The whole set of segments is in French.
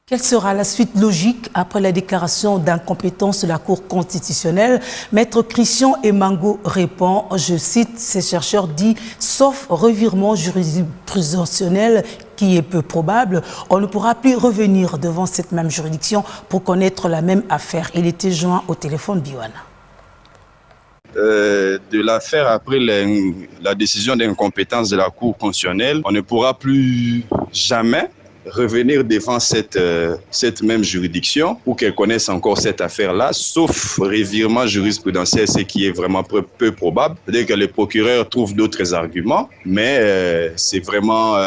Quelle sera la suite logique après la déclaration d'incompétence de la Cour constitutionnelle? Maître Christian Emango répond, je cite, ces chercheurs dit, sauf revirement jurisprudentiel qui est peu probable, on ne pourra plus revenir devant cette même juridiction pour connaître la même affaire. Il était joint au téléphone Biwana. De l'affaire après la décision d'incompétence de la Cour constitutionnelle, on ne pourra plus jamais revenir devant cette même juridiction pour qu'elle connaisse encore cette affaire-là, sauf revirement jurisprudentiel, ce qui est vraiment peu probable. C'est-à-dire que les procureurs trouvent d'autres arguments, mais c'est vraiment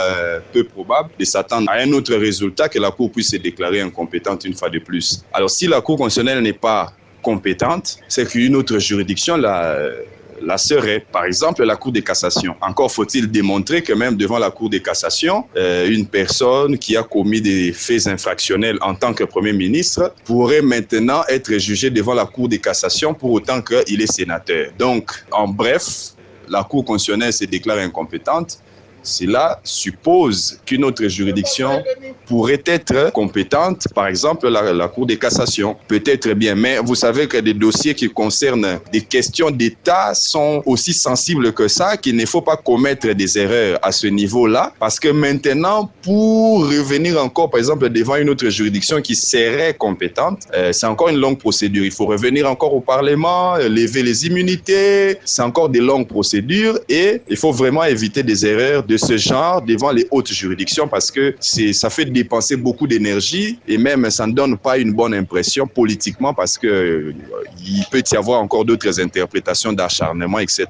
peu probable de s'attendre à un autre résultat que la Cour puisse se déclarer incompétente une fois de plus. Alors si la Cour constitutionnelle n'est pas compétente, c'est qu'une autre juridiction la serait. Par exemple, la Cour de cassation. Encore faut-il démontrer que même devant la Cour de cassation, une personne qui a commis des faits infractionnels en tant que Premier ministre pourrait maintenant être jugée devant la Cour de cassation pour autant qu'il est sénateur. Donc, en bref, la Cour constitutionnelle se déclare incompétente. Cela suppose qu'une autre juridiction pourrait être compétente, par exemple la Cour de cassation, peut-être bien. Mais vous savez que des dossiers qui concernent des questions d'État sont aussi sensibles que ça, qu'il ne faut pas commettre des erreurs à ce niveau-là, parce que maintenant, pour revenir encore, par exemple, devant une autre juridiction qui serait compétente, c'est encore une longue procédure. Il faut revenir encore au Parlement, lever les immunités, c'est encore des longues procédures et il faut vraiment éviter des erreurs de ce genre devant les hautes juridictions parce que ça fait dépenser beaucoup d'énergie et même ça ne donne pas une bonne impression politiquement parce que il peut y avoir encore d'autres interprétations d'acharnement, etc.